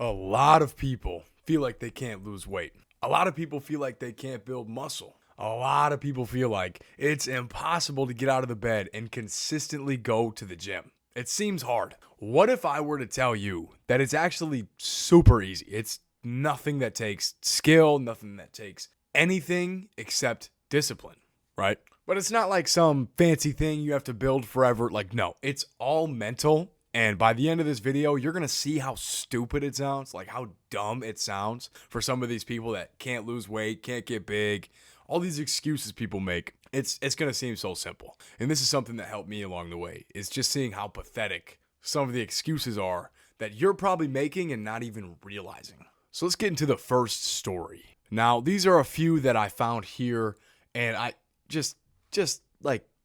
A lot of people feel like they can't lose weight. A lot of people feel like they can't build muscle. A lot of people feel like it's impossible to get out of the bed and consistently go to the gym. It seems hard. What if I were to tell you that it's actually super easy? It's nothing that takes skill, nothing that takes anything except discipline, right? But it's not like some fancy thing you have to build forever. Like, no, it's all mental. And by the end of this video, you're going to see how stupid it sounds, like how dumb it sounds for some of these people that can't lose weight, can't get big, all these excuses people make. It's going to seem so simple. And this is something that helped me along the way, is just seeing how pathetic some of the excuses are that you're probably making and not even realizing. So let's get into the first story. Now, these are a few that I found here, and I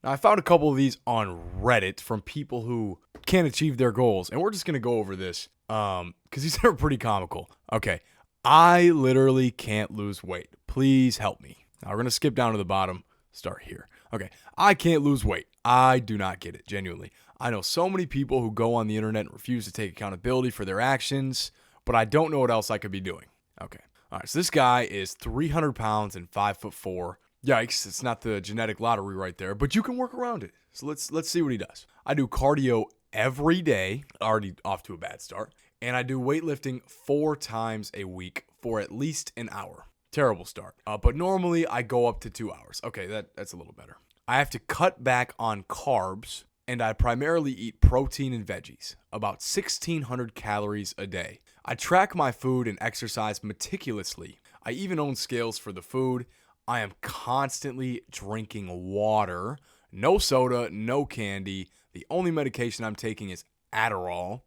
I found a couple of these on Reddit from people who can't achieve their goals. And we're just going to go over this because these are pretty comical. Okay, I literally can't lose weight. Please help me. Now we're going to skip down to the bottom, start here. Okay, I can't lose weight. I do not get it, genuinely. I know so many people who go on the internet and refuse to take accountability for their actions, but I don't know what else I could be doing. Okay, all right, so this guy is 300 pounds and 5'4". Yikes, it's not the genetic lottery right there, but you can work around it. So let's see what he does. I do cardio every day, already off to a bad start, and I do weightlifting 4 times a week for at least an hour. Terrible start. But normally I go up to 2 hours. Okay, that's a little better. I have to cut back on carbs, and I primarily eat protein and veggies, about 1,600 calories a day. I track my food and exercise meticulously. I even own scales for the food. I am constantly drinking water, no soda, no candy. The only medication I'm taking is Adderall,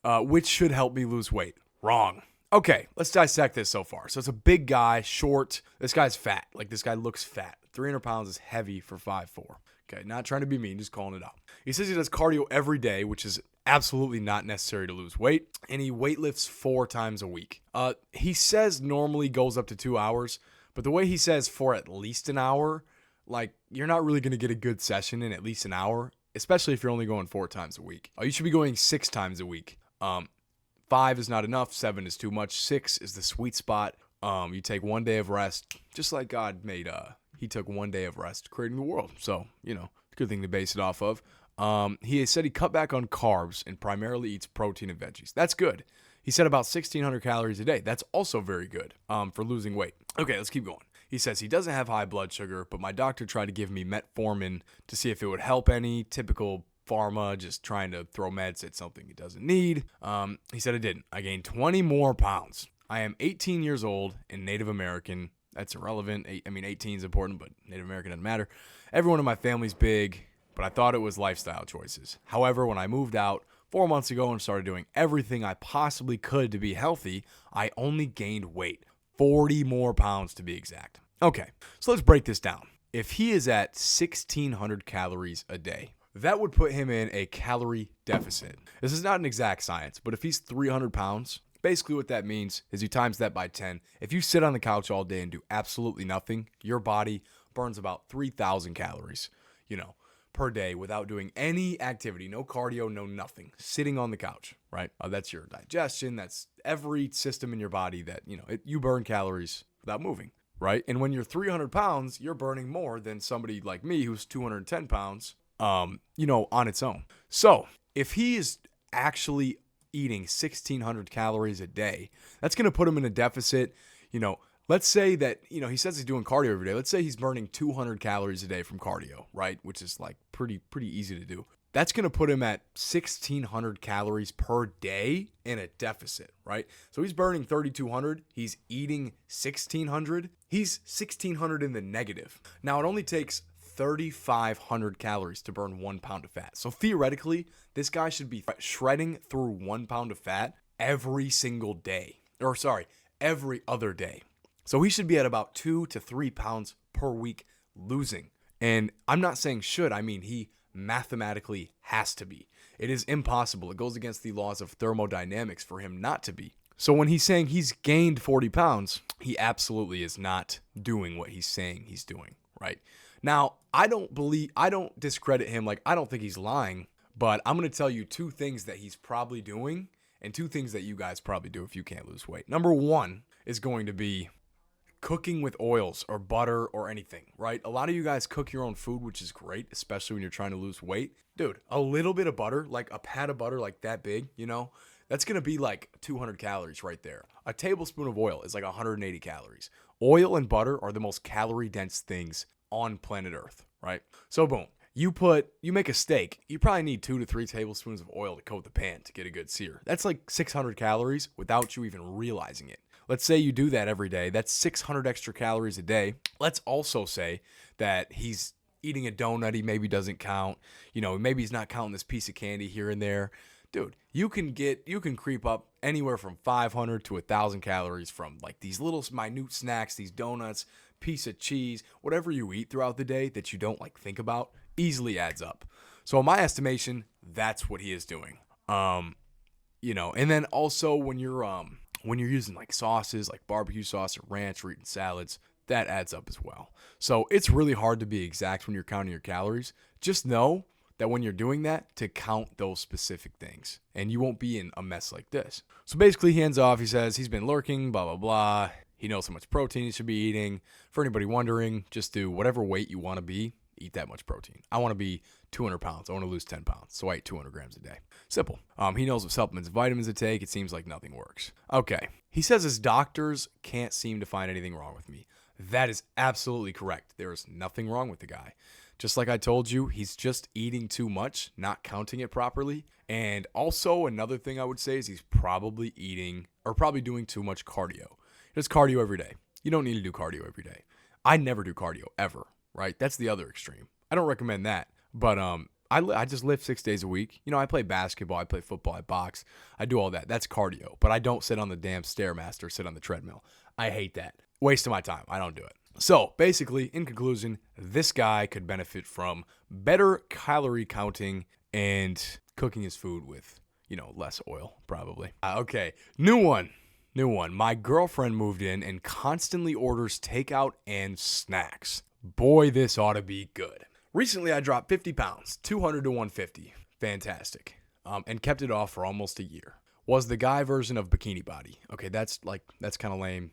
which should help me lose weight. Wrong. Okay, let's dissect this so far. So it's a big guy, short. This guy's fat. Like, this guy looks fat. 300 pounds is heavy for 5'4". Okay, not trying to be mean, just calling it out. He says he does cardio every day, which is absolutely not necessary to lose weight, and he weightlifts 4 times a week. He says normally goes up to 2 hours, but the way he says for at least an hour, like, you're not really going to get a good session in at least an hour, especially if you're only going 4 times a week. You should be going 6 times a week. 5 is not enough. 7 is too much. 6 is the sweet spot. You take 1 day of rest, just like God made. He took 1 day of rest creating the world. So, good thing to base it off of. He said he cut back on carbs and primarily eats protein and veggies. That's good. He said about 1,600 calories a day. That's also very good for losing weight. Okay, let's keep going. He says he doesn't have high blood sugar, but my doctor tried to give me metformin to see if it would help any. Typical pharma, just trying to throw meds at something he doesn't need. He said it didn't. I gained 20 more pounds. I am 18 years old and Native American. That's irrelevant. 18 is important, but Native American doesn't matter. Everyone in my family's big, but I thought it was lifestyle choices. However, when I moved out 4 months ago and started doing everything I possibly could to be healthy, I only gained weight. 40 more pounds to be exact. Okay, so let's break this down. If he is at 1,600 calories a day, that would put him in a calorie deficit. This is not an exact science, but if he's 300 pounds, basically what that means is you times that by 10. If you sit on the couch all day and do absolutely nothing, your body burns about 3,000 calories, per day without doing any activity, no cardio, no nothing, sitting on the couch, right? That's your digestion. That's every system in your body that, you burn calories without moving, right? And when you're 300 pounds, you're burning more than somebody like me who's 210 pounds, on its own. So if he is actually eating 1,600 calories a day, that's going to put him in a deficit. Let's say that, he says he's doing cardio every day. Let's say he's burning 200 calories a day from cardio, right? Which is like pretty easy to do. That's going to put him at 1,600 calories per day in a deficit, right? So he's burning 3,200. He's eating 1,600. He's 1,600 in the negative. Now, it only takes 3,500 calories to burn 1 pound of fat. So theoretically, this guy should be shredding through 1 pound of fat every single day. Every other day. So he should be at about 2 to 3 pounds per week losing. And I'm not saying should, I mean he mathematically has to be. It is impossible. It goes against the laws of thermodynamics for him not to be. So when he's saying he's gained 40 pounds, he absolutely is not doing what he's saying he's doing, right? Now, I don't discredit him. Like, I don't think he's lying, but I'm going to tell you 2 things that he's probably doing, and 2 things that you guys probably do if you can't lose weight. Number 1 is going to be cooking with oils or butter or anything, right? A lot of you guys cook your own food, which is great, especially when you're trying to lose weight. Dude, a little bit of butter, like a pat of butter like that big, that's going to be like 200 calories right there. A tablespoon of oil is like 180 calories. Oil and butter are the most calorie dense things on planet Earth, right? So boom, you make a steak. You probably need 2 to 3 tablespoons of oil to coat the pan to get a good sear. That's like 600 calories without you even realizing it. Let's say you do that every day. That's 600 extra calories a day. Let's also say that he's eating a donut. He maybe doesn't count. Maybe he's not counting this piece of candy here and there. Dude, you can creep up anywhere from 500 to 1,000 calories from like these little minute snacks, these donuts, piece of cheese, whatever you eat throughout the day that you don't like think about, easily adds up. So in my estimation, that's what he is doing. And then also when you're using like sauces, like barbecue sauce or ranch, or eating salads, that adds up as well. So it's really hard to be exact when you're counting your calories. Just know that when you're doing that, to count those specific things, and you won't be in a mess like this. So basically, he ends off, he says he's been lurking, blah, blah, blah. He knows how much protein he should be eating. For anybody wondering, just do whatever weight you want to be, eat that much protein. I want to be 200 pounds. I want to lose 10 pounds. So I eat 200 grams a day. Simple. He knows what supplements and vitamins to take. It seems like nothing works. Okay. He says his doctors can't seem to find anything wrong with me. That is absolutely correct. There is nothing wrong with the guy. Just like I told you, he's just eating too much, not counting it properly. And also another thing I would say is he's probably doing too much cardio. He does cardio every day. You don't need to do cardio every day. I never do cardio ever, right? That's the other extreme. I don't recommend that. But I just lift 6 days a week. I play basketball, I play football, I box. I do all that. That's cardio. But I don't sit on the damn Stairmaster, sit on the treadmill. I hate that. Waste of my time. I don't do it. So basically, in conclusion, this guy could benefit from better calorie counting and cooking his food with, less oil, probably. Okay, new one. My girlfriend moved in and constantly orders takeout and snacks. Boy, this ought to be good. Recently, I dropped 50 pounds, 200 to 150. Fantastic. And kept it off for almost a year. Was the guy version of bikini body. Okay, that's kind of lame.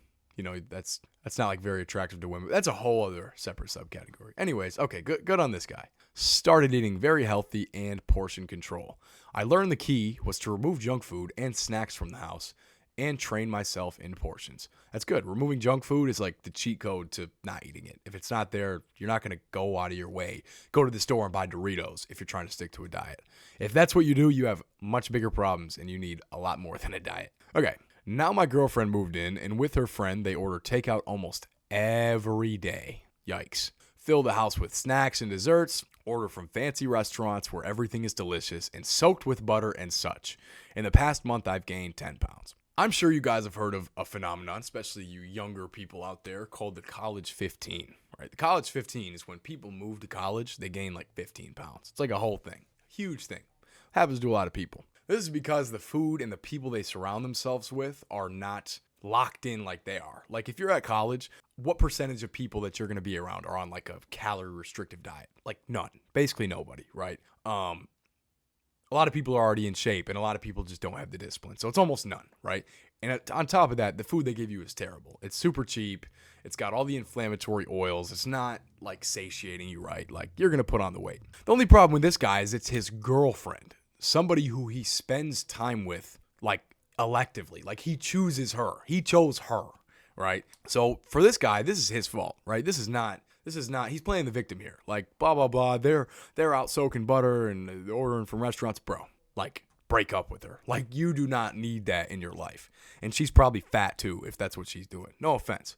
That's not like very attractive to women. That's a whole other separate subcategory. Anyways, okay, good on this guy. Started eating very healthy and portion control. I learned the key was to remove junk food and snacks from the house and train myself in portions. That's good. Removing junk food is like the cheat code to not eating it. If it's not there, you're not going to go out of your way. Go to the store and buy Doritos if you're trying to stick to a diet. If that's what you do, you have much bigger problems and you need a lot more than a diet. Okay. Now my girlfriend moved in, and with her friend, they order takeout almost every day. Yikes. Fill the house with snacks and desserts, order from fancy restaurants where everything is delicious and soaked with butter and such. In the past month, I've gained 10 pounds. I'm sure you guys have heard of a phenomenon, especially you younger people out there, called the college 15. Right? The college 15 is when people move to college, they gain like 15 pounds. It's like a whole thing. Huge thing. Happens to a lot of people. This is because the food and the people they surround themselves with are not locked in like they are. Like if you're at college, what percentage of people that you're going to be around are on like a calorie restrictive diet? Like none. Basically nobody, right? A lot of people are already in shape and a lot of people just don't have the discipline. So it's almost none, right? And on top of that, the food they give you is terrible. It's super cheap. It's got all the inflammatory oils. It's not like satiating you, right? Like you're going to put on the weight. The only problem with this guy is it's his girlfriend. Somebody who he spends time with, like, electively. Like, he chooses her. He chose her, right? So, for this guy, this is his fault, right? This is not, he's playing the victim here. Like, blah, blah, blah. They're out soaking butter and ordering from restaurants. Bro, like, break up with her. Like, you do not need that in your life. And she's probably fat, too, if that's what she's doing. No offense.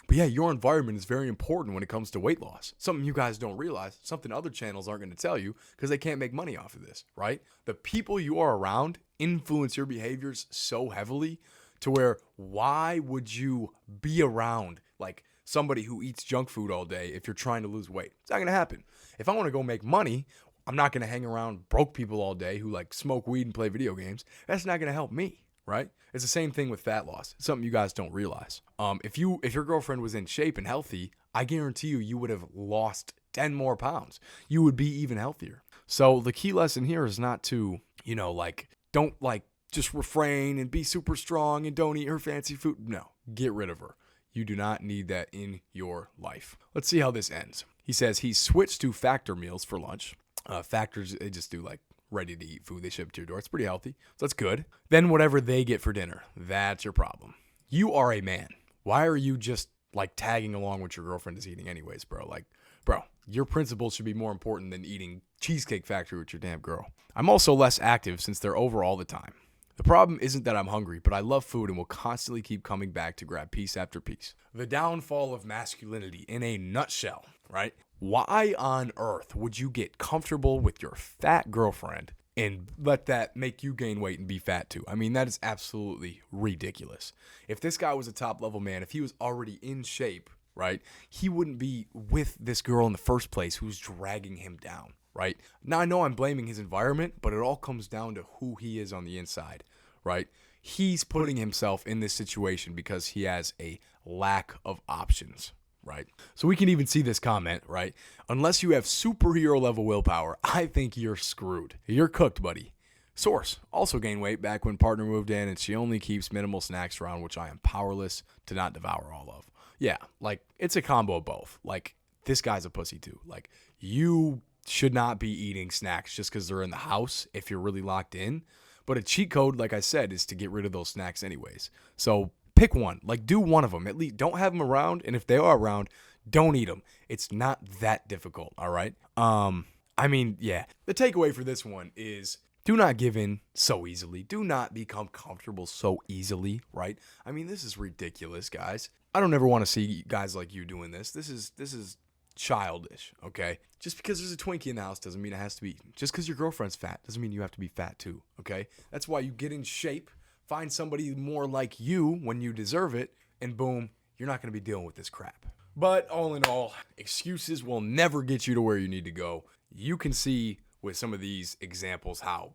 But yeah, your environment is very important when it comes to weight loss. Something you guys don't realize, something other channels aren't going to tell you because they can't make money off of this, right? The people you are around influence your behaviors so heavily to where why would you be around like somebody who eats junk food all day if you're trying to lose weight? It's not going to happen. If I want to go make money, I'm not going to hang around broke people all day who like smoke weed and play video games. That's not going to help me. Right? It's the same thing with fat loss. It's something you guys don't realize. If your girlfriend was in shape and healthy, I guarantee you would have lost 10 more pounds. You would be even healthier. So the key lesson here is not to, don't just refrain and be super strong and don't eat her fancy food. No, get rid of her. You do not need that in your life. Let's see how this ends. He says he switched to Factor meals for lunch. Factors, they just do like ready to eat food. They ship to your door. It's pretty healthy. So that's good. Then whatever they get for dinner, that's your problem. You are a man. Why are you just like tagging along what your girlfriend is eating anyways, bro? Like, bro, your principles should be more important than eating Cheesecake Factory with your damn girl. I'm also less active since they're over all the time. The problem isn't that I'm hungry, but I love food and will constantly keep coming back to grab piece after piece. The downfall of masculinity in a nutshell, right? Why on earth would you get comfortable with your fat girlfriend and let that make you gain weight and be fat too? I mean, that is absolutely ridiculous. If this guy was a top level man, if he was already in shape, right, he wouldn't be with this girl in the first place who's dragging him down, right? Now, I know I'm blaming his environment, but it all comes down to who he is on the inside, right? He's putting himself in this situation because he has a lack of options, right? So we can even see this comment, right? Unless you have superhero level willpower, I think you're screwed. You're cooked, buddy. Source: also gained weight back when partner moved in and she only keeps minimal snacks around, which I am powerless to not devour all of. Yeah, like it's a combo of both. Like this guy's a pussy too. Like you should not be eating snacks just because they're in the house if you're really locked in. But a cheat code, like I said, is to get rid of those snacks anyways. So pick one. Like do one of them. At least don't have them around. And if they are around, don't eat them. It's not that difficult, all right? I mean, yeah. The takeaway for this one is do not give in so easily. Do not become comfortable so easily, right? I mean, this is ridiculous, guys. I don't ever want to see guys like you doing this. This is childish, okay? Just because there's a Twinkie in the house doesn't mean it has to be eaten. Just because your girlfriend's fat doesn't mean you have to be fat too, okay? That's why you get in shape, find somebody more like you when you deserve it, and boom, you're not going to be dealing with this crap. But all in all, excuses will never get you to where you need to go. You can see with some of these examples how,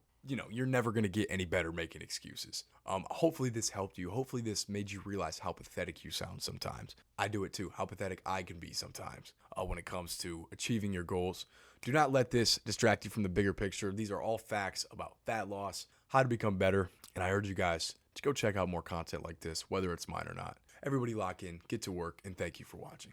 you're never going to get any better making excuses. Hopefully this helped you. Hopefully this made you realize how pathetic you sound sometimes. I do it too, how pathetic I can be sometimes when it comes to achieving your goals. Do not let this distract you from the bigger picture. These are all facts about fat loss, how to become better, and I urge you guys to go check out more content like this, whether it's mine or not. Everybody lock in, get to work, and thank you for watching.